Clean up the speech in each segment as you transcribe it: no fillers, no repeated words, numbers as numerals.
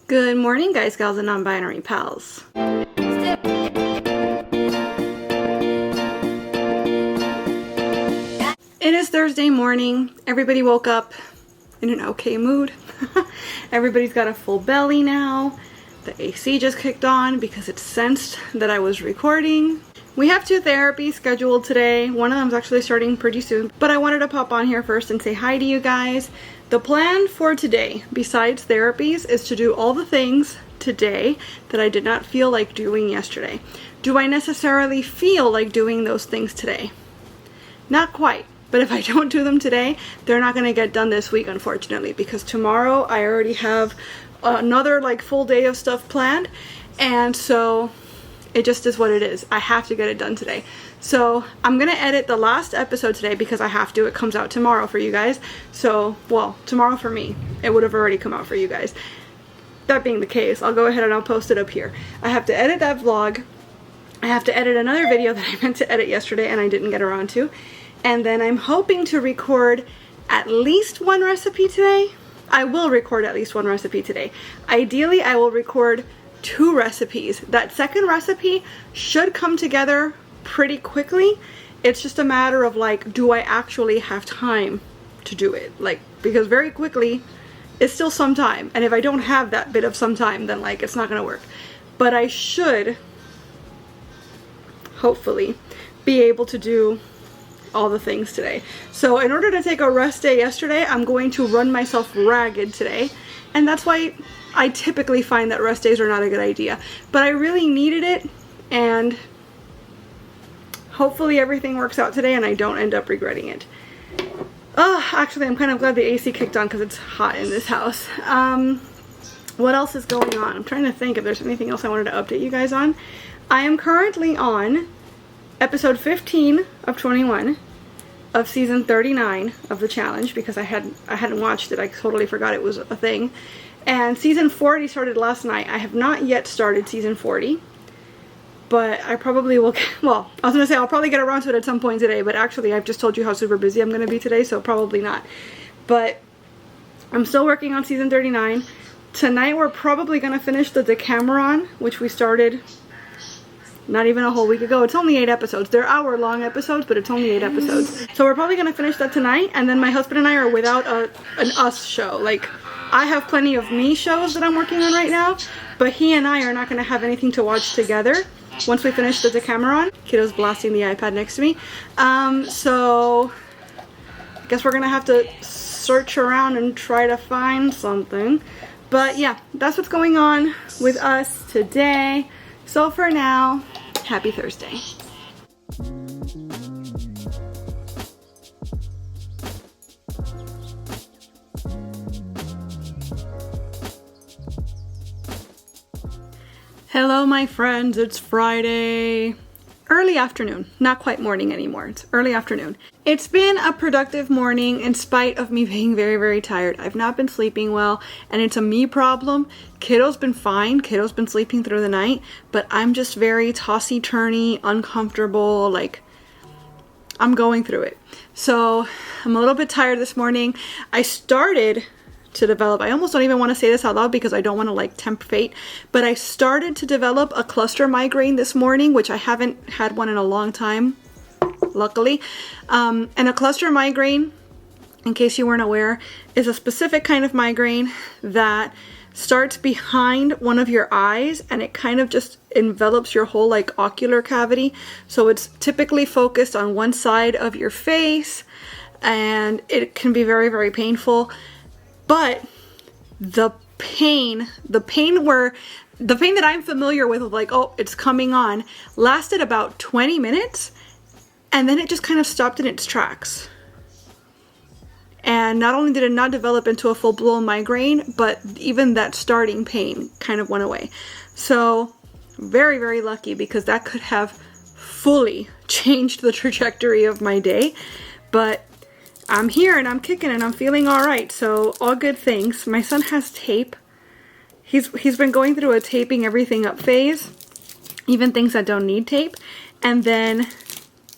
Good morning, guys, gals, and non-binary pals. It is Thursday morning. Everybody woke up in an okay mood. Everybody's got a full belly now. The AC just kicked on because it sensed that I was recording. We have 2 therapies scheduled today. One of them's actually starting pretty soon, but I wanted to pop on here first and say hi to you guys. The plan for today, besides therapies, is to do all the things today that I did not feel like doing yesterday. Do I necessarily feel like doing those things today? Not quite, but if I don't do them today, they're not going to get done this week, unfortunately, because tomorrow I already have another full day of stuff planned, and so it just is what it is. I have to get it done today. So I'm gonna edit the last episode today because I have to. It comes out tomorrow for you guys. So, well, tomorrow for me. It would have already come out for you guys. That being the case, I'll go ahead and I'll post it up here. I have to edit that vlog. I have to edit another video that I meant to edit yesterday and I didn't get around to. And then I'm hoping to record at least 1 recipe today. I will record at least 1 recipe today. Ideally, I will record 2 recipes. That second recipe should come together pretty quickly. It's just a matter of do I actually have time to do it? Because very quickly is still some time, and if I don't have that bit of some time, then it's not gonna work. But I should hopefully be able to do all the things today. So in order to take a rest day yesterday, I'm going to run myself ragged today, and that's why I typically find that rest days are not a good idea. But I really needed it, and hopefully everything works out today and I don't end up regretting it. Actually, I'm kind of glad the AC kicked on because it's hot in this house. What else is going on? I'm trying to think if there's anything else I wanted to update you guys on. I am currently on episode 15 of 21 of season 39 of the challenge because I hadn't watched it. I totally forgot it was a thing. And season 40 started last night. I have not yet started season 40. But I probably will, well, I was going to say I'll probably get around to it at some point today, but actually I've just told you how super busy I'm going to be today, so probably not. But I'm still working on season 39. Tonight we're probably going to finish the Decameron, which we started not even a whole week ago. It's only 8 episodes. They're hour-long episodes, but it's only 8 episodes. So we're probably going to finish that tonight, and then my husband and I are without an us show. I have plenty of me shows that I'm working on right now, but he and I are not going to have anything to watch together once we finish the Decameron. Kiddo's blasting the iPad next to me. So I guess we're going to have to search around and try to find something. But yeah, that's what's going on with us today. So for now, happy Thursday. Hello, my friends. It's Friday. Early afternoon. Not quite morning anymore. It's early afternoon. It's been a productive morning in spite of me being very, very tired. I've not been sleeping well, and it's a me problem. Kiddo's been fine. Kiddo's been sleeping through the night, but I'm just very tossy-turny, uncomfortable. I'm going through it. So I'm a little bit tired this morning. I started to develop, I almost don't even want to say this out loud because I don't want to tempt fate, but I started to develop a cluster migraine this morning, which I haven't had one in a long time, luckily. And a cluster migraine, in case you weren't aware, is a specific kind of migraine that starts behind one of your eyes and it kind of just envelops your whole ocular cavity. So it's typically focused on one side of your face and it can be very, very painful. But the pain that I'm familiar with oh, it's coming on, lasted about 20 minutes and then it just kind of stopped in its tracks. And not only did it not develop into a full-blown migraine, but even that starting pain kind of went away. So very, very lucky because that could have fully changed the trajectory of my day. But I'm here and I'm kicking and I'm feeling all right, so all good things. My son has tape. He's been going through a taping everything up phase, even things that don't need tape. And then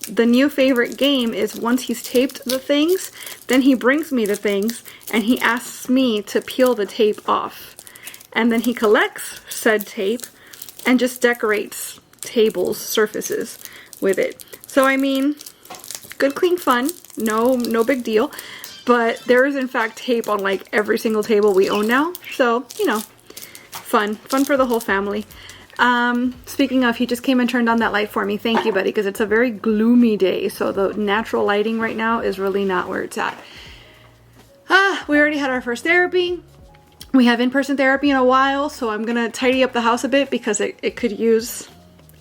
the new favorite game is once he's taped the things, then he brings me the things and he asks me to peel the tape off. and then he collects said tape and just decorates tables, surfaces with it. So I mean, good clean fun, no big deal, but there is in fact tape on like every single table we own now, so you know, fun for the whole family. Speaking of, he just came and turned on that light for me. Thank you, buddy, because it's a very gloomy day, so the natural lighting right now is really not where it's at. We already had our first therapy. We have in-person therapy in a while, so I'm gonna tidy up the house a bit because it could use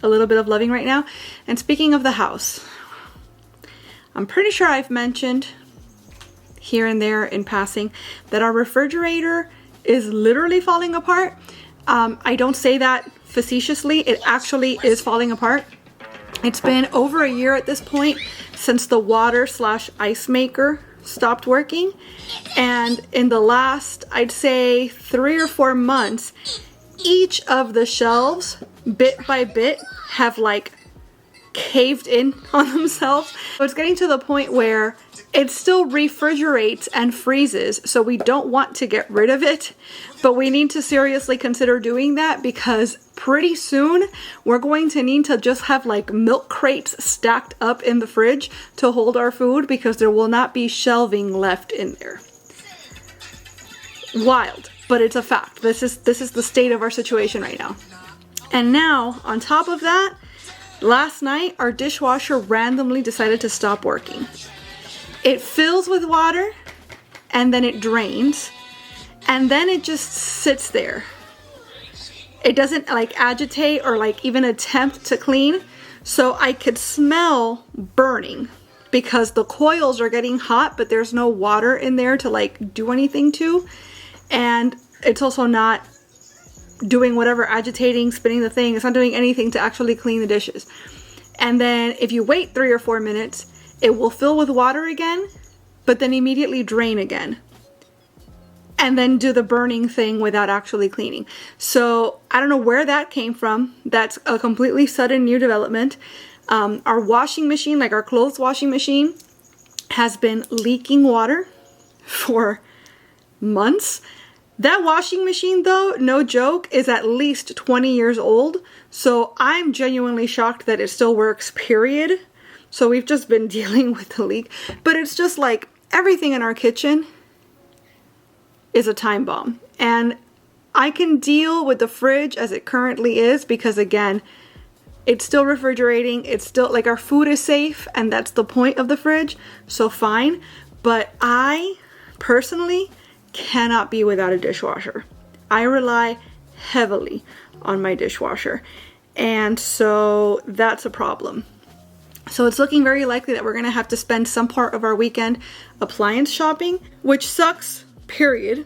a little bit of loving right now. And speaking of the house, I'm pretty sure I've mentioned here and there in passing that our refrigerator is literally falling apart. I don't say that facetiously, it actually is falling apart. It's been over a year at this point since the water/ice maker stopped working, and in the last, I'd say 3 or 4 months, each of the shelves bit by bit have like caved in on themselves. So it's getting to the point where it still refrigerates and freezes, so we don't want to get rid of it, but we need to seriously consider doing that because pretty soon we're going to need to just have like milk crates stacked up in the fridge to hold our food because there will not be shelving left in there. Wild, but it's a fact. This is the state of our situation right now. And now, on top of that, last night our dishwasher randomly decided to stop working. It fills with water and then it drains and then it just sits there. It doesn't like agitate or like even attempt to clean. So I could smell burning because the coils are getting hot, but there's no water in there to like do anything to. And it's also not doing whatever, agitating, spinning the thing. It's not doing anything to actually clean the dishes. And then if you wait 3 or 4 minutes, it will fill with water again, but then immediately drain again. And then do the burning thing without actually cleaning. So I don't know where that came from. That's a completely sudden new development. Our washing machine, like our clothes washing machine, has been leaking water for months. That washing machine though, no joke, is at least 20 years old. So I'm genuinely shocked that it still works, period. So we've just been dealing with the leak. But it's just like everything in our kitchen is a time bomb. And I can deal with the fridge as it currently is because again, it's still refrigerating. It's still like our food is safe and that's the point of the fridge. So fine. But I personally cannot be without a dishwasher. I rely heavily on my dishwasher. And so that's a problem. So it's looking very likely that we're gonna have to spend some part of our weekend appliance shopping, which sucks, period.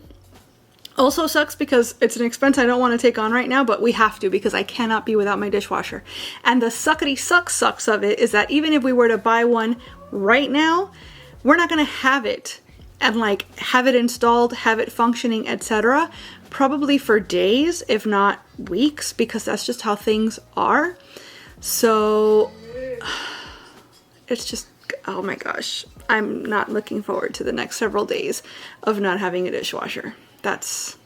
Also sucks because it's an expense I don't want to take on right now, but we have to because I cannot be without my dishwasher. And the suckety sucks of it is that even if we were to buy one right now, we're not gonna have it and like have it installed, have it functioning, etc. probably for days, if not weeks, because that's just how things are. So it's just, oh my gosh, I'm not looking forward to the next several days of not having a dishwasher. That's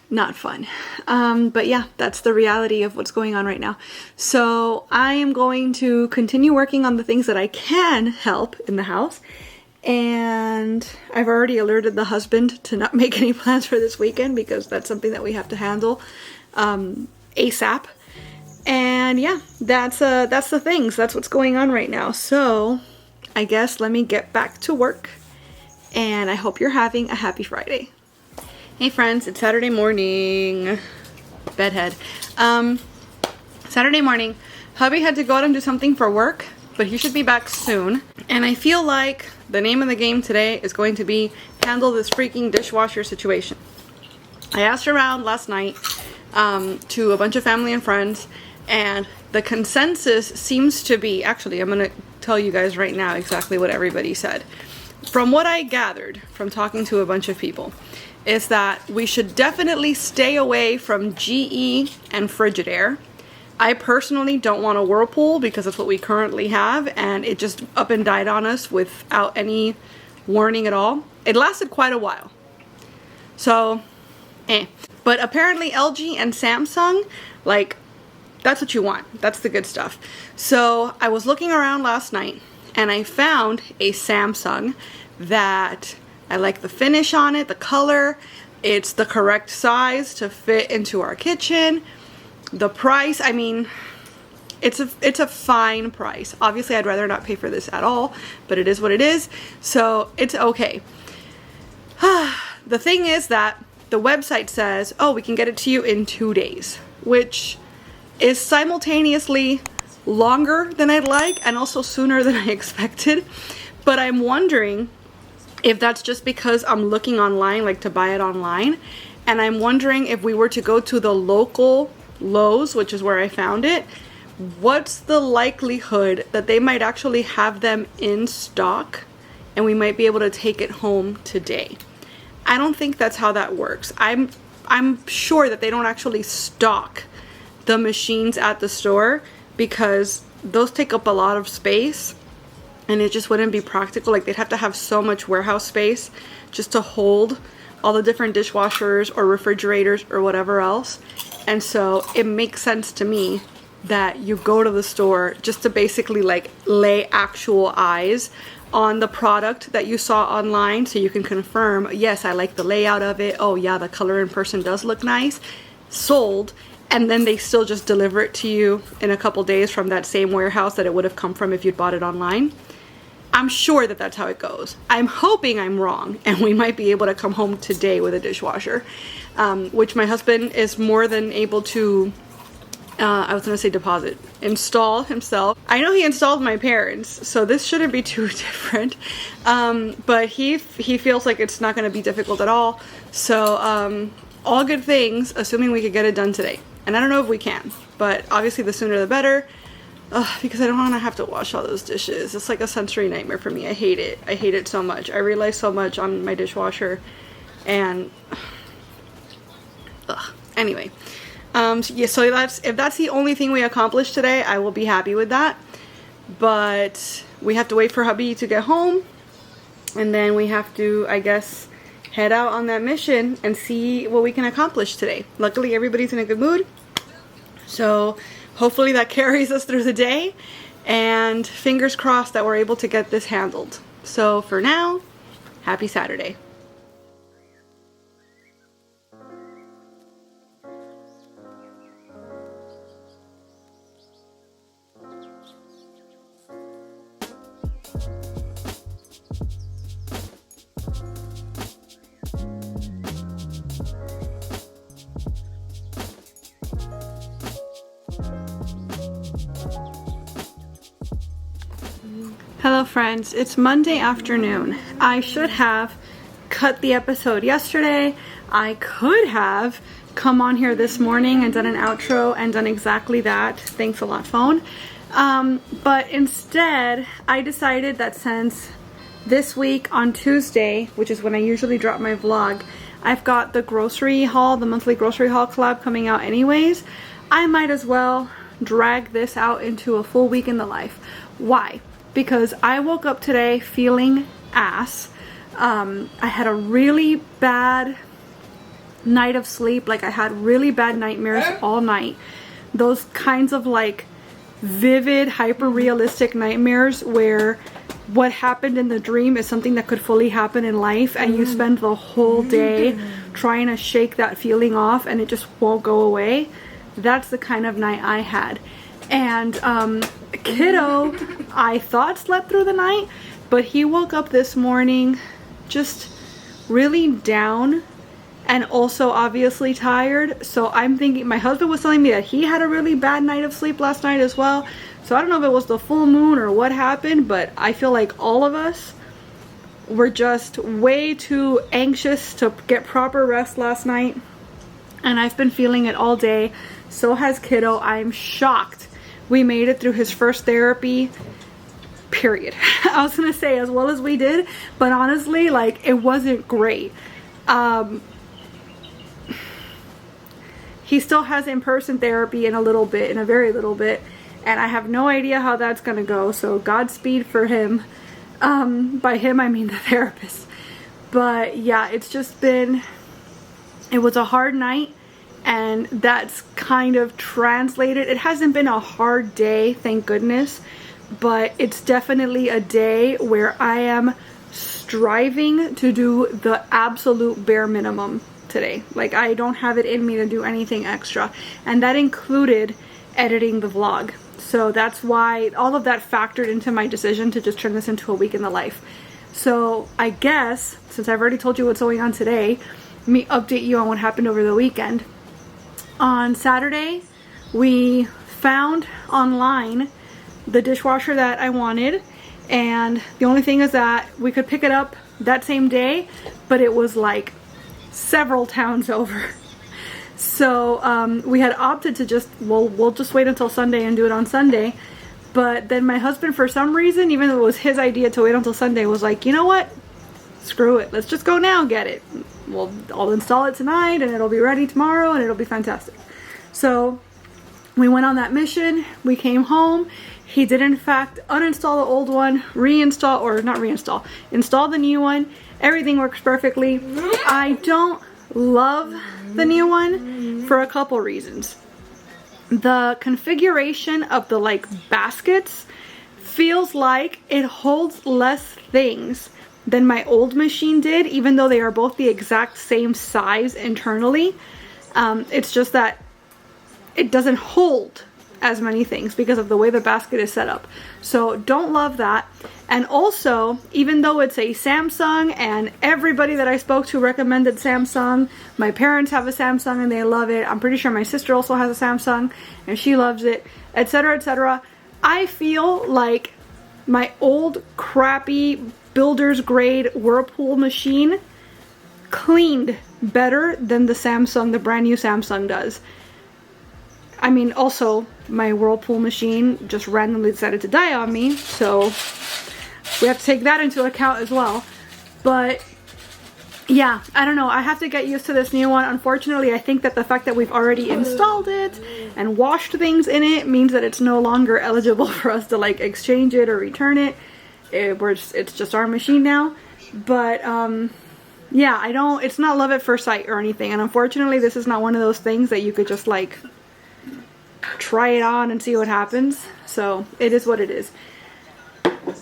not fun. But yeah, that's the reality of what's going on right now. So I am going to continue working on the things that I can help in the house. And I've already alerted the husband to not make any plans for this weekend because that's something that we have to handle ASAP. And yeah, that's the things. That's what's going on right now. So I guess let me get back to work. And I hope you're having a happy Friday. Hey friends, it's Saturday morning. Bedhead. Saturday morning. Hubby had to go out and do something for work, but he should be back soon. And I feel like the name of the game today is going to be handle this freaking dishwasher situation. I asked around last night to a bunch of family and friends, and the consensus seems to be, actually I'm gonna tell you guys right now exactly what everybody said. From what I gathered from talking to a bunch of people, is that we should definitely stay away from GE and Frigidaire. I personally don't want a Whirlpool because that's what we currently have, and it just up and died on us without any warning at all. It lasted quite a while. So eh. But apparently LG and Samsung, like, that's what you want. That's the good stuff. So I was looking around last night and I found a Samsung that I like the finish on it, the color. It's the correct size to fit into our kitchen. The price, I mean, it's a fine price. Obviously, I'd rather not pay for this at all, but it is what it is. So it's okay. The thing is that the website says, oh, we can get it to you in 2 days, which is simultaneously longer than I'd like and also sooner than I expected. But I'm wondering if that's just because I'm looking online, like to buy it online. And I'm wondering if we were to go to the local Lowe's, which is where I found it, what's the likelihood that they might actually have them in stock and we might be able to take it home today? I don't think that's how that works. I'm sure that they don't actually stock the machines at the store because those take up a lot of space and it just wouldn't be practical. Like, they'd have to have so much warehouse space just to hold all the different dishwashers or refrigerators or whatever else. And so it makes sense to me that you go to the store just to basically like lay actual eyes on the product that you saw online so you can confirm, yes, I like the layout of it. Oh yeah, the color in person does look nice. Sold. And then they still just deliver it to you in a couple days from that same warehouse that it would have come from if you'd bought it online. I'm sure that that's how it goes. I'm hoping I'm wrong and we might be able to come home today with a dishwasher, which my husband is more than able to, I was gonna say deposit, install himself. I know he installed my parents, so this shouldn't be too different, but he feels like it's not gonna be difficult at all. So all good things, assuming we could get it done today. And I don't know if we can, but obviously the sooner the better, because I don't want to have to wash all those dishes. It's like a sensory nightmare for me. I hate it. I hate it so much. I rely so much on my dishwasher, and anyway, yeah, so if that's the only thing we accomplished today, I will be happy with that. But we have to wait for hubby to get home, and then we have to, I guess, head out on that mission and see what we can accomplish today. Luckily, everybody's in a good mood, so hopefully that carries us through the day, and fingers crossed that we're able to get this handled. So for now, happy Saturday. Hello friends, it's Monday afternoon. I should have cut the episode yesterday. I could have come on here this morning and done an outro and done exactly that. Thanks a lot, phone. But instead, I decided that since this week on Tuesday, which is when I usually drop my vlog, I've got the grocery haul, the monthly grocery haul collab coming out anyways, I might as well drag this out into a full week in the life. Why? Because I woke up today feeling ass. I had a really bad night of sleep. Like, I had really bad nightmares all night. Those kinds of like vivid, hyper-realistic nightmares where what happened in the dream is something that could fully happen in life, and you spend the whole day trying to shake that feeling off and it just won't go away. That's the kind of night I had. And kiddo, I thought slept through the night, but he woke up this morning just really down and also obviously tired. So I'm thinking, my husband was telling me that he had a really bad night of sleep last night as well. So I don't know if it was the full moon or what happened, but I feel like all of us were just way too anxious to get proper rest last night. And I've been feeling it all day. So has kiddo. I'm shocked we made it through his first therapy, period. I was gonna say as well as we did, but honestly, like, it wasn't great. He still has in-person therapy in a little bit, in a very little bit, and I have no idea how that's gonna go, so Godspeed for him. By him, I mean the therapist. But yeah, it's It was a hard night, and that's kind of translated. It hasn't been a hard day, thank goodness, but it's definitely a day where I am striving to do the absolute bare minimum today. Like, I don't have it in me to do anything extra, and that included editing the vlog. So that's why all of that factored into my decision to just turn this into a week in the life. So I guess, since I've already told you what's going on today, let me update you on what happened over the weekend. On Saturday, we found online the dishwasher that I wanted, and the only thing is that we could pick it up that same day, but it was like several towns over. So we had opted to just, well, we'll just wait until Sunday and do it on Sunday. But then my husband, for some reason, even though it was his idea to wait until Sunday, was like, you know what? Screw it. Let's just go now and get it. Well, I'll install it tonight and it'll be ready tomorrow and it'll be fantastic. So we went on that mission. We came home. He did, in fact, uninstall the old one, reinstall, or not reinstall, install the new one. Everything works perfectly. I don't love the new one for a couple reasons. The configuration of the like baskets feels like it holds less things than my old machine did, even though they are both the exact same size internally. It's just that it doesn't hold as many things because of the way the basket is set up. So don't love that. And also, even though it's a Samsung and everybody that I spoke to recommended Samsung, my parents have a Samsung and they love it. I'm pretty sure my sister also has a Samsung and she loves it, etc., etc. I feel like my old crappy builder's grade Whirlpool machine cleaned better than the Samsung, the brand new Samsung does. I mean, also, my Whirlpool machine just randomly decided to die on me, so we have to take that into account as well. But yeah, I don't know. I have to get used to this new one. Unfortunately, I think that the fact that we've already installed it and washed things in it means that it's no longer eligible for us to like exchange it or return it. It's just our machine now. But yeah, it's not love at first sight or anything. And unfortunately, this is not one of those things that you could just like try it on and see what happens. So it is what it is.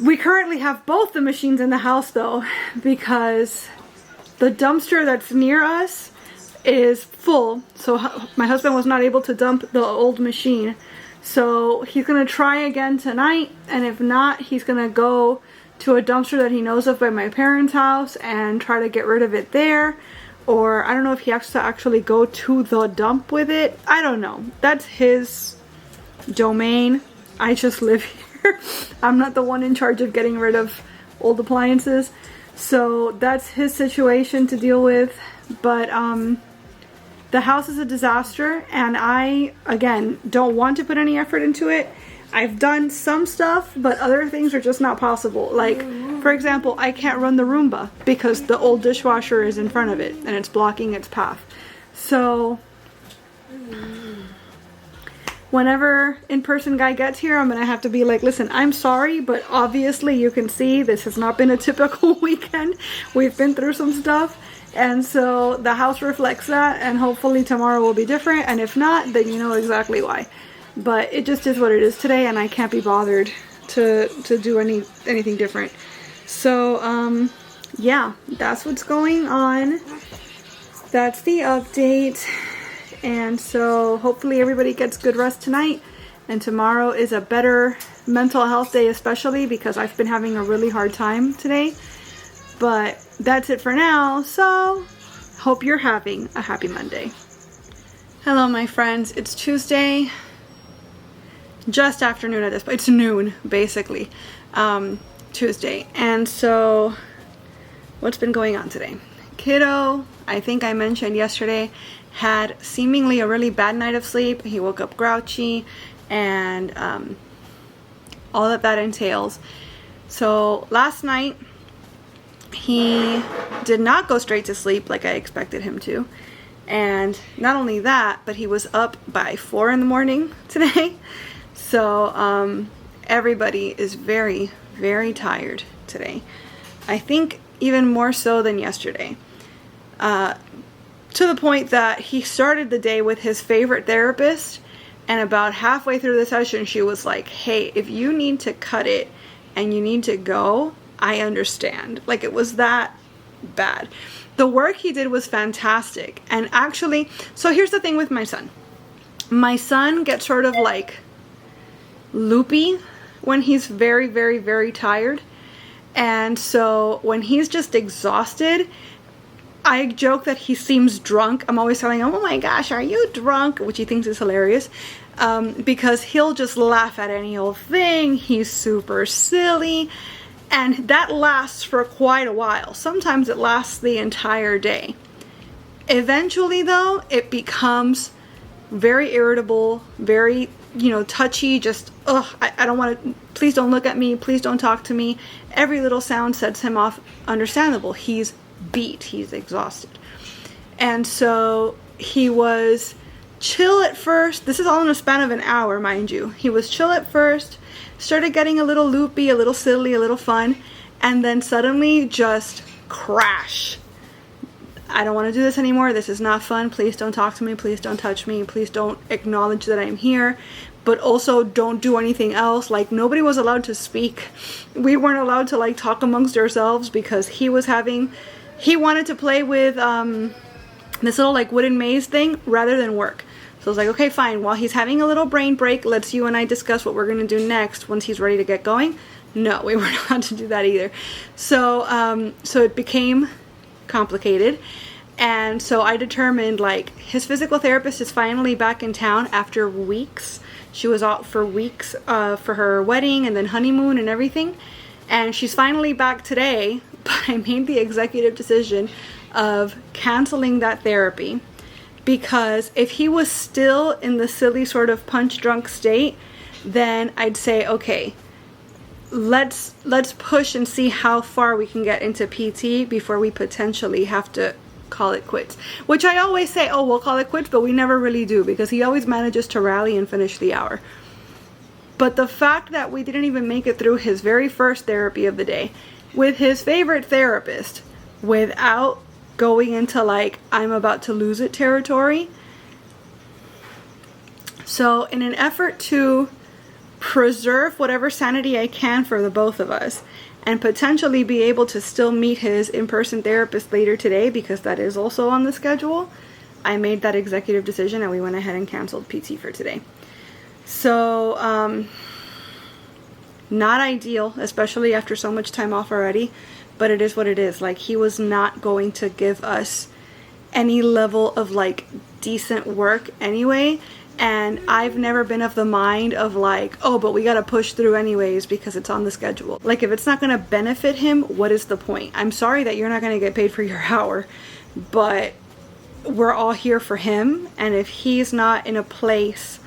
We currently have both the machines in the house though, because the dumpster that's near us is full. So my husband was not able to dump the old machine. So he's gonna try again tonight, and if not, he's gonna go to a dumpster that he knows of by my parents' house and try to get rid of it there. Or I don't know if he has to actually go to the dump with it. I don't know. That's his domain. I just live here. I'm not the one in charge of getting rid of old appliances. So that's his situation to deal with. But the house is a disaster, and I, again, don't want to put any effort into it. I've done some stuff, but other things are just not possible. Like, for example, I can't run the Roomba because the old dishwasher is in front of it and it's blocking its path. So whenever in-person guy gets here, I'm gonna have to be like, listen, I'm sorry, but obviously you can see this has not been a typical weekend. We've been through some stuff, and so the house reflects that, and hopefully tomorrow will be different, and if not, then you know exactly why. But it just is what it is today, and I can't be bothered to do anything different. So yeah, that's what's going on. That's the update. And so hopefully everybody gets good rest tonight, and tomorrow is a better mental health day, especially because I've been having a really hard time today. But that's it for now. So hope you're having a happy Monday. Hello my friends, it's Tuesday, just afternoon at this point. It's noon basically, Tuesday. And so what's been going on today? Kiddo, I think I mentioned yesterday, had seemingly a really bad night of sleep. He woke up grouchy and all that entails. So last night he did not go straight to sleep like I expected him to. And not only that, but he was up by 4 in the morning today. So everybody is very, very tired today. I think even more so than yesterday. to the point that he started the day with his favorite therapist, and about halfway through the session she was like, hey, if you need to cut it and you need to go, I understand. Like, it was that bad. The work he did was fantastic. And actually, so here's the thing with my son. My son gets sort of like loopy when he's very, very, very tired. And so when he's just exhausted, I joke that he seems drunk. I'm always telling him, oh my gosh, are you drunk? Which he thinks is hilarious. Because he'll just laugh at any old thing. He's super silly. And that lasts for quite a while. Sometimes it lasts the entire day. Eventually though, it becomes very irritable, very, you know, touchy, just, ugh, I don't want to, please don't look at me, please don't talk to me. Every little sound sets him off. Understandable. He's beat, he's exhausted. And so he was chill at first. This is all in a span of an hour, mind you. He was chill at first, started getting a little loopy, a little silly, a little fun, and then suddenly just crash. I don't want to do this anymore. This is not fun. Please don't talk to me. Please don't touch me. Please don't acknowledge that I'm here. But also don't do anything else. Like, nobody was allowed to speak. We weren't allowed to like talk amongst ourselves because he wanted to play with this little like wooden maze thing rather than work. So I was like, okay, fine. While he's having a little brain break, let's you and I discuss what we're going to do next once he's ready to get going. No, we weren't allowed to do that either. So, so it became complicated. And so I determined, like, his physical therapist is finally back in town after weeks. She was out for weeks for her wedding and then honeymoon and everything. And she's finally back today, but I made the executive decision of canceling that therapy. Because if he was still in the silly sort of punch drunk state, then I'd say, okay, let's push and see how far we can get into PT before we potentially have to call it quits. Which I always say, oh, we'll call it quits, but we never really do because he always manages to rally and finish the hour. But the fact that we didn't even make it through his very first therapy of the day with his favorite therapist without going into like, I'm about to lose it territory. So in an effort to preserve whatever sanity I can for the both of us and potentially be able to still meet his in-person therapist later today, because that is also on the schedule, I made that executive decision and we went ahead and canceled PT for today. So, not ideal, especially after so much time off already, but it is what it is. Like, he was not going to give us any level of like decent work anyway. And I've never been of the mind of like, oh, but we gotta push through anyways because it's on the schedule. Like, if it's not gonna benefit him, what is the point? I'm sorry that you're not gonna get paid for your hour, but we're all here for him. And if he's not in a place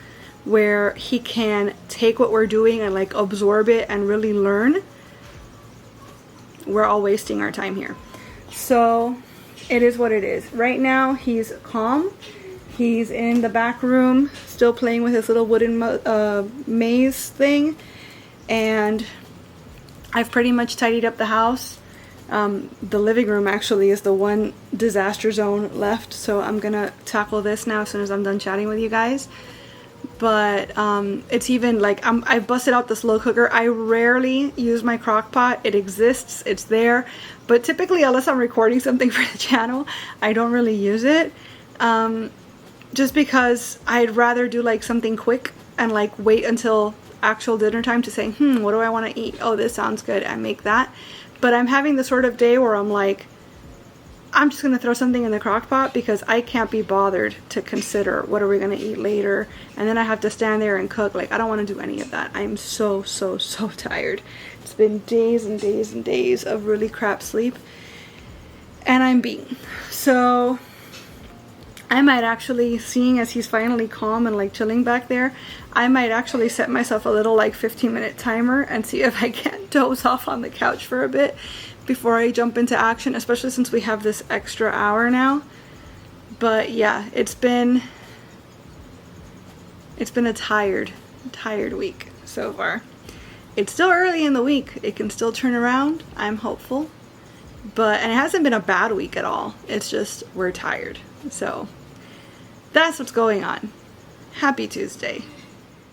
where he can take what we're doing and like absorb it and really learn, we're all wasting our time here. So it is what it is. Right now he's calm. He's in the back room still playing with his little wooden maze thing, and I've pretty much tidied up the house. The living room actually is the one disaster zone left, so I'm gonna tackle this now as soon as I'm done chatting with you guys. But it's even like I busted out the slow cooker. I rarely use my crock pot. It exists, it's there, but typically unless I'm recording something for the channel, I don't really use it. Just because I'd rather do like something quick and like wait until actual dinner time to say, what do I want to eat? Oh, this sounds good. I make that. But I'm having the sort of day where I'm like, I'm just going to throw something in the crock pot because I can't be bothered to consider what are we going to eat later. And then I have to stand there and cook. Like, I don't want to do any of that. I'm so tired. It's been days and days and days of really crap sleep. And I'm beaten. So I might actually, seeing as he's finally calm and like chilling back there, I might actually set myself a little like 15-minute timer and see if I can't doze off on the couch for a bit before I jump into action, especially since we have this extra hour now. But yeah, it's been a tired week so far. It's still early in the week. It can still turn around. I'm hopeful. And it hasn't been a bad week at all. It's just we're tired. So that's what's going on. Happy Tuesday.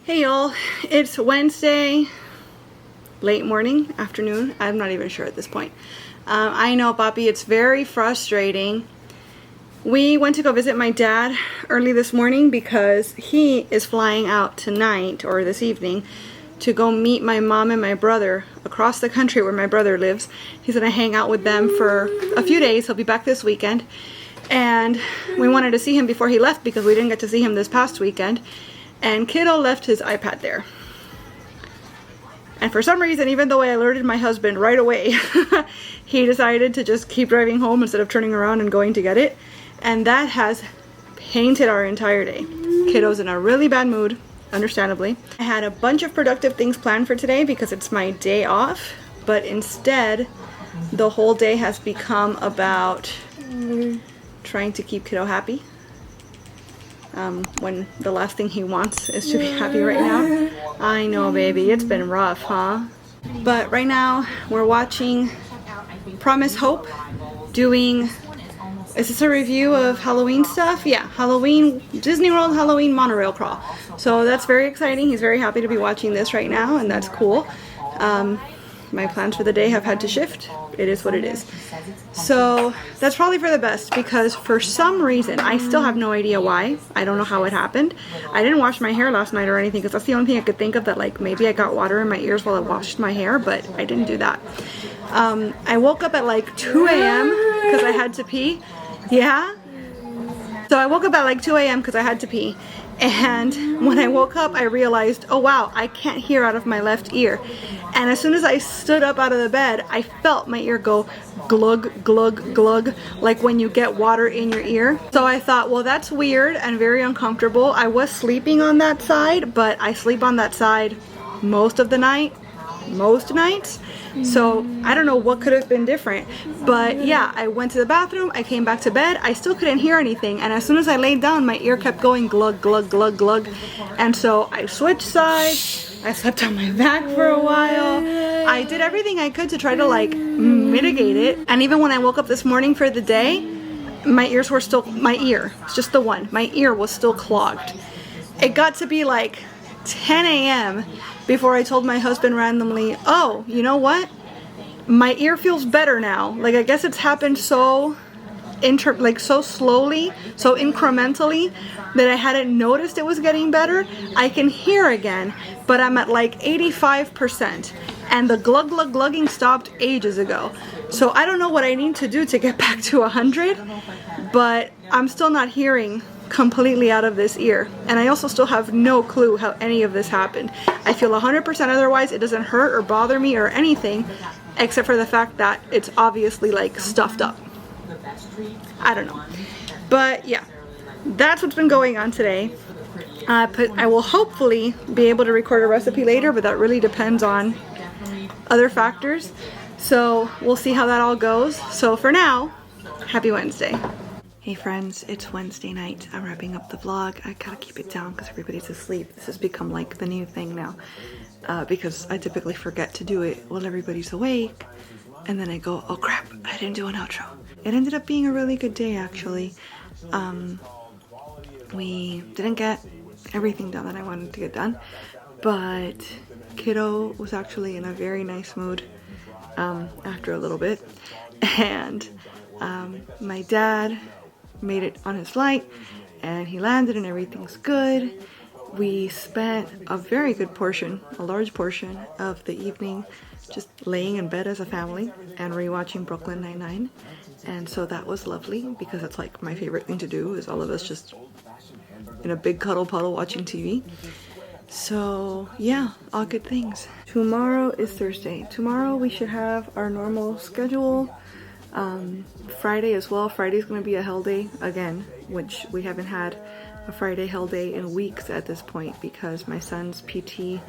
Hey y'all, it's Wednesday, late morning, afternoon, I'm not even sure at this point. I know, Papi, it's very frustrating. We went to go visit my dad early this morning because he is flying out tonight, or this evening, to go meet my mom and my brother across the country where my brother lives. He's gonna hang out with them for a few days. He'll be back this weekend. And we wanted to see him before he left because we didn't get to see him this past weekend. And kiddo left his iPad there. And for some reason, even though I alerted my husband right away, he decided to just keep driving home instead of turning around and going to get it. And that has painted our entire day. Kiddo's in a really bad mood, understandably. I had a bunch of productive things planned for today because it's my day off, but instead, the whole day has become about trying to keep kiddo happy. When the last thing he wants is to be happy right now. I know, baby, it's been rough, huh? But right now, we're watching Promise Hope doing, is this a review of Halloween stuff? Yeah, Halloween, Disney World Halloween monorail crawl. So that's very exciting. He's very happy to be watching this right now, and that's cool. My plans for the day have had to shift. It is what it is. So that's probably for the best because for some reason, I still have no idea why. I don't know how it happened. I didn't wash my hair last night or anything because that's the only thing I could think of, that like maybe I got water in my ears while I washed my hair, but I didn't do that. I woke up at like 2 a.m. because I had to pee. Yeah? So I woke up at like 2 a.m. because I had to pee. And when I woke up, I realized, oh wow, I can't hear out of my left ear. And as soon as I stood up out of the bed, I felt my ear go glug, glug, glug, like when you get water in your ear. So I thought, well, that's weird and very uncomfortable. I was sleeping on that side, but I sleep on that side most of the night, most nights. So I don't know what could have been different, but yeah, I went to the bathroom, I came back to bed, I still couldn't hear anything, and as soon as I laid down, my ear kept going glug, glug, glug, glug, and so I switched sides, I slept on my back for a while, I did everything I could to try to like mitigate it, and even when I woke up this morning for the day, my ears were still, my ear, it's just the one, my ear was still clogged. It got to be like 10 a.m. before I told my husband randomly, oh, you know what? My ear feels better now. Like, I guess it's happened so so slowly, so incrementally that I hadn't noticed it was getting better. I can hear again, but I'm at like 85%. And the glug glug glugging stopped ages ago. So I don't know what I need to do to get back to 100, but I'm still not hearing completely out of this ear, and I also still have no clue how any of this happened. I feel 100% otherwise. It doesn't hurt or bother me or anything, except for the fact that it's obviously like stuffed up. I don't know, but yeah, that's what's been going on today. I will hopefully be able to record a recipe later, but that really depends on other factors, so we'll see how that all goes. So for now, happy Wednesday. Hey friends, it's Wednesday night. I'm wrapping up the vlog. I gotta keep it down because everybody's asleep. This has become like the new thing now because I typically forget to do it while everybody's awake, and then I go, oh crap, I didn't do an outro. It ended up being a really good day actually. We didn't get everything done that I wanted to get done, but kiddo was actually in a very nice mood after a little bit, and my dad made it on his flight and he landed and everything's good. We spent a very good portion, a large portion of the evening just laying in bed as a family and rewatching Brooklyn Nine-Nine, and so that was lovely because that's like my favorite thing to do, is all of us just in a big cuddle puddle watching TV. So yeah, all good things. Tomorrow is Thursday. Tomorrow we should have our normal schedule. Friday as well. Friday's gonna be a hell day again, which we haven't had a Friday hell day in weeks at this point because my son's PT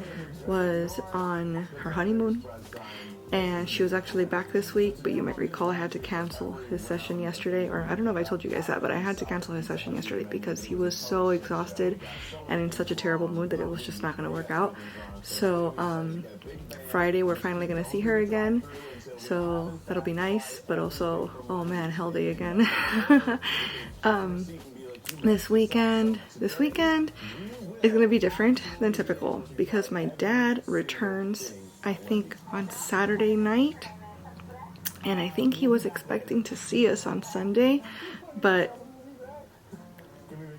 was on her honeymoon and she was actually back this week, but you might recall I had to cancel his session yesterday, or I don't know if I told you guys that, but I had to cancel his session yesterday because he was so exhausted and in such a terrible mood that it was just not gonna work out. So Friday we're finally gonna see her again. So that'll be nice, but also, oh man, hell day again. This weekend is gonna be different than typical because my dad returns, I think, on Saturday night, and I think he was expecting to see us on Sunday, but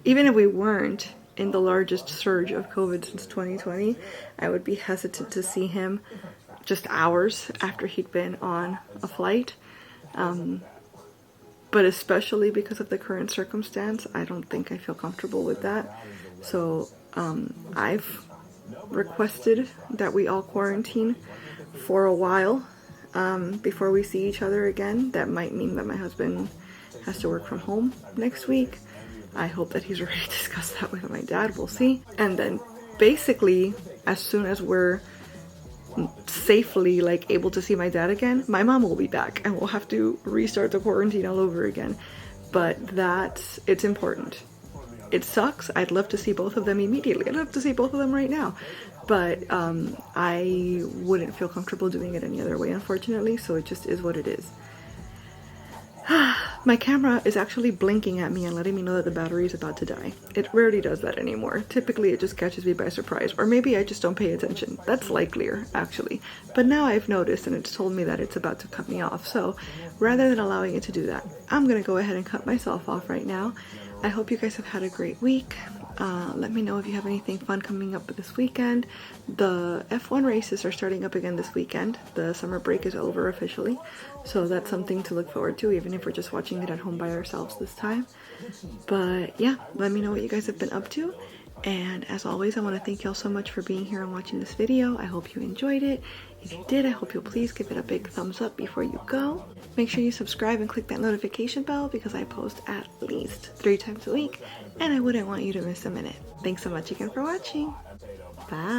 even if we weren't in the largest surge of COVID since 2020, I would be hesitant to see him just hours after he'd been on a flight. But especially because of the current circumstance, I don't think I feel comfortable with that. So I've requested that we all quarantine for a while before we see each other again. That might mean that my husband has to work from home next week. I hope that he's ready to discuss that with my dad. We'll see. And then basically, as soon as we're safely like able to see my dad again, my mom will be back and we'll have to restart the quarantine all over again. But it's important. It sucks. I'd love to see both of them immediately. I'd love to see both of them right now, but I wouldn't feel comfortable doing it any other way, unfortunately, so it just is what it is. My camera is actually blinking at me and letting me know that the battery is about to die. It rarely does that anymore. Typically it just catches me by surprise, or maybe I just don't pay attention. That's likelier, actually. But now I've noticed and it's told me that it's about to cut me off. So rather than allowing it to do that, I'm gonna go ahead and cut myself off right now. I hope you guys have had a great week. Let me know if you have anything fun coming up this weekend. The F1 races are starting up again this weekend. The summer break is over officially, so that's something to look forward to, even if we're just watching it at home by ourselves this time. But yeah, let me know what you guys have been up to. And as always, I want to thank y'all so much for being here and watching this video. I hope you enjoyed it. If you did, I hope you'll please give it a big thumbs up before you go. Make sure you subscribe and click that notification bell because I post at least 3 times a week and I wouldn't want you to miss a minute. Thanks so much again for watching. Bye.